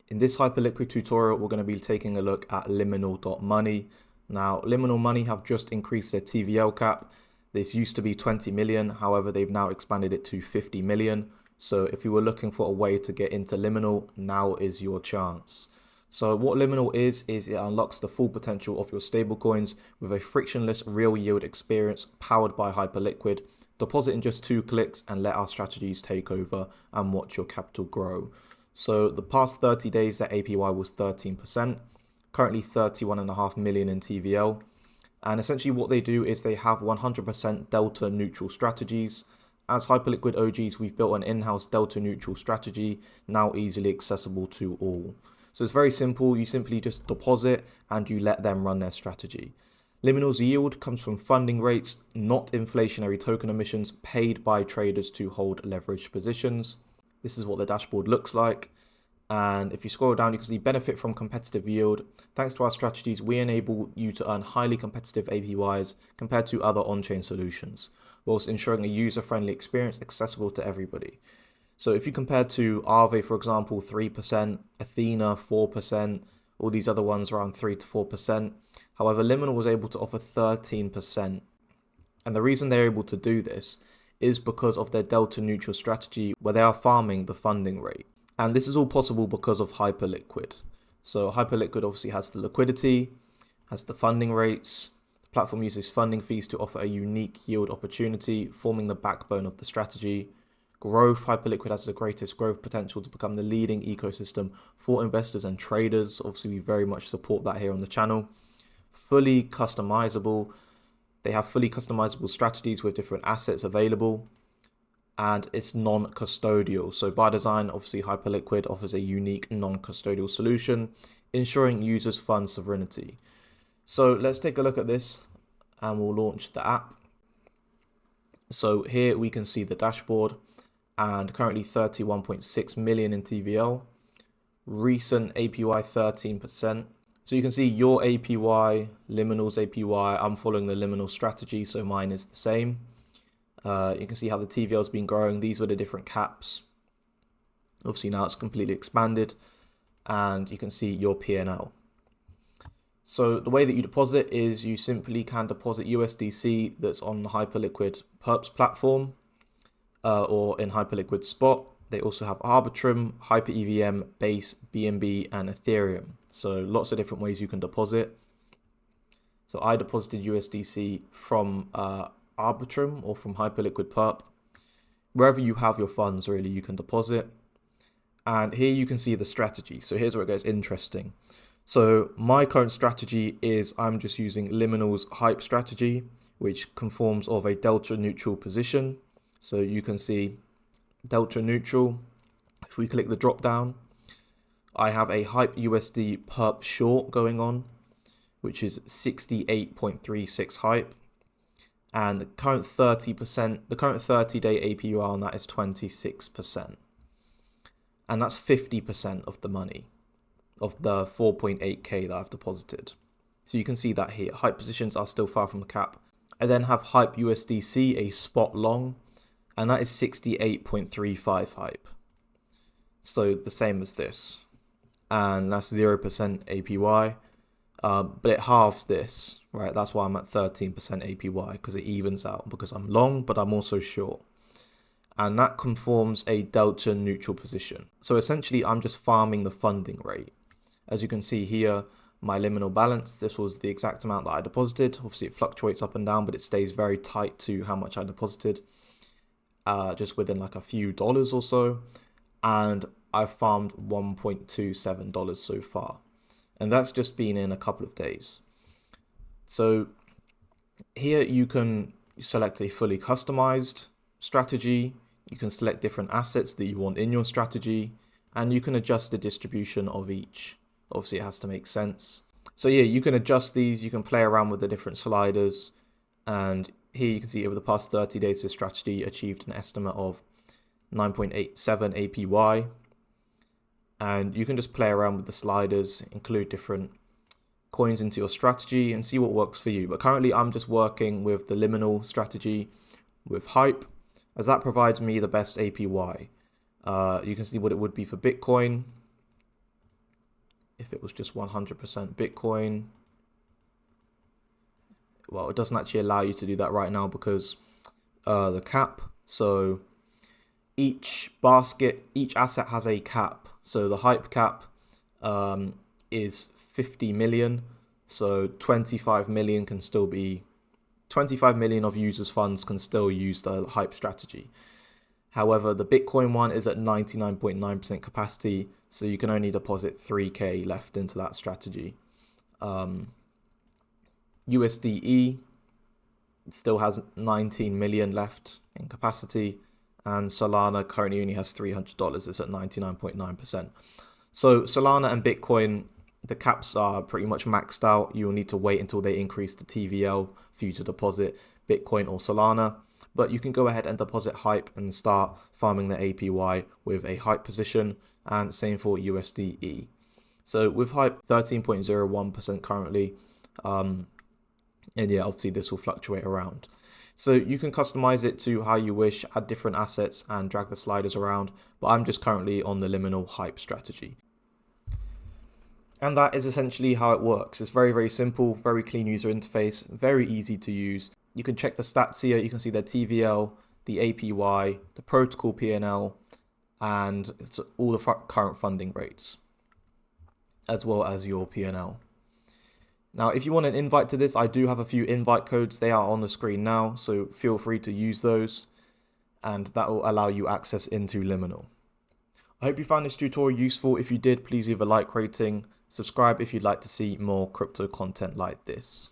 In this Hyperliquid tutorial, we're going to be taking a look at Liminal.money. Now, Liminal Money have just increased their TVL cap. This used to be 20 million, however, they've now expanded it to 50 million. So if you were looking for a way to get into Liminal, now is your chance. So what Liminal is it unlocks the full potential of your stablecoins with a frictionless real yield experience powered by Hyperliquid. Deposit in just 2 clicks and let our strategies take over and watch your capital grow. So the past 30 days, that APY was 13%, currently 31.5 million in TVL. And essentially what they do is they have 100% delta neutral strategies. As Hyperliquid OGs, we've built an in-house delta neutral strategy, now easily accessible to all. So it's very simple. You simply just deposit and you let them run their strategy. Liminal's yield comes from funding rates, not inflationary token emissions paid by traders to hold leveraged positions. This is what the dashboard looks like. And if you scroll down, you can see benefit from competitive yield. Thanks to our strategies, we enable you to earn highly competitive APYs compared to other on-chain solutions, whilst ensuring a user-friendly experience accessible to everybody. So if you compare to Aave, for example, 3%, Athena, 4%, all these other ones around 3 to 4%. However, Liminal was able to offer 13%. And the reason they're able to do this is because of their delta neutral strategy where they are farming the funding rate. And this is all possible because of Hyperliquid. So Hyperliquid obviously has the liquidity, has the funding rates. The platform uses funding fees to offer a unique yield opportunity, forming the backbone of the strategy. Growth, Hyperliquid has the greatest growth potential to become the leading ecosystem for investors and traders. Obviously, we very much support that here on the channel. Fully customizable. They have fully customizable strategies with different assets available, and it's non-custodial. So by design, obviously Hyperliquid offers a unique non-custodial solution, ensuring users' fund sovereignty. So let's take a look at this and we'll launch the app. So here we can see the dashboard and currently 31.6 million in TVL, recent APY 13%. So you can see your APY, Liminal's APY. I'm following the Liminal strategy, so mine is the same. You can see how the TVL has been growing. These were the different caps. Obviously now it's completely expanded, and you can see your P&L. So the way that you deposit is you simply can deposit USDC that's on the Hyperliquid Perps platform or in Hyperliquid Spot. They also have Arbitrum, Hyper EVM, Base, BNB, and Ethereum. So lots of different ways you can deposit. So I deposited USDC from Arbitrum or from Hyperliquid Perp. Wherever you have your funds, really, you can deposit. And here you can see the strategy. So here's where it gets interesting. So my current strategy is I'm just using Liminal's Hype strategy, which conforms of a delta neutral position. So you can see delta neutral. If we click the drop down, I have a Hype USD Perp short going on, which is 68.36 Hype. And the current 30%, the current 30-day APY on that is 26%. And that's 50% of the money, of the 4.8k that I've deposited. So you can see that here. Hype positions are still far from the cap. I then have Hype USDC, a spot long, and that is 68.35 Hype. So the same as this. And that's 0% APY. But it halves this, right? That's why I'm at 13% APY, because it evens out, because I'm long, but I'm also short. And that conforms a delta neutral position. So essentially, I'm just farming the funding rate. As you can see here, my Liminal balance, this was the exact amount that I deposited. Obviously, it fluctuates up and down, but it stays very tight to how much I deposited, just within like a few dollars or so. And I've farmed $1.27 so far. And that's just been in a couple of days. So here you can select a fully customized strategy. You can select different assets that you want in your strategy, and you can adjust the distribution of each. Obviously, it has to make sense. So yeah, you can adjust these. You can play around with the different sliders. And here you can see over the past 30 days, the strategy achieved an estimate of 9.87 APY. And you can just play around with the sliders, include different coins into your strategy and see what works for you. But currently I'm just working with the Liminal strategy with Hype, as that provides me the best APY. You can see what it would be for Bitcoin. was just 100% Bitcoin. Well, it doesn't actually allow you to do that right now because the cap. So each basket, each asset has a cap. So the hype cap is 50 million. So 25 million can still be 25 million of users' funds can still use the hype strategy. However, the Bitcoin one is at 99.9% capacity, so you can only deposit 3K left into that strategy. USDE still has 19 million left in capacity, and Solana currently only has $300. It's at 99.9%. So Solana and Bitcoin, the caps are pretty much maxed out. You will need to wait until they increase the TVL for you to deposit Bitcoin or Solana. But you can go ahead and deposit hype and start farming the APY with a hype position, and same for USDE. So with hype 13.01% currently, and yeah, obviously this will fluctuate around. So you can customize it to how you wish, add different assets and drag the sliders around, but I'm just currently on the Liminal hype strategy. And that is essentially how it works. It's very, very simple, very clean user interface, very easy to use. You can check the stats here. You can see the TVL, the APY, the protocol PNL, and it's all the current funding rates, as well as your PNL. Now, if you want an invite to this, I do have a few invite codes. They are on the screen now, so feel free to use those, and that will allow you access into Liminal. I hope you found this tutorial useful. If you did, please leave a like rating, subscribe if you'd like to see more crypto content like this.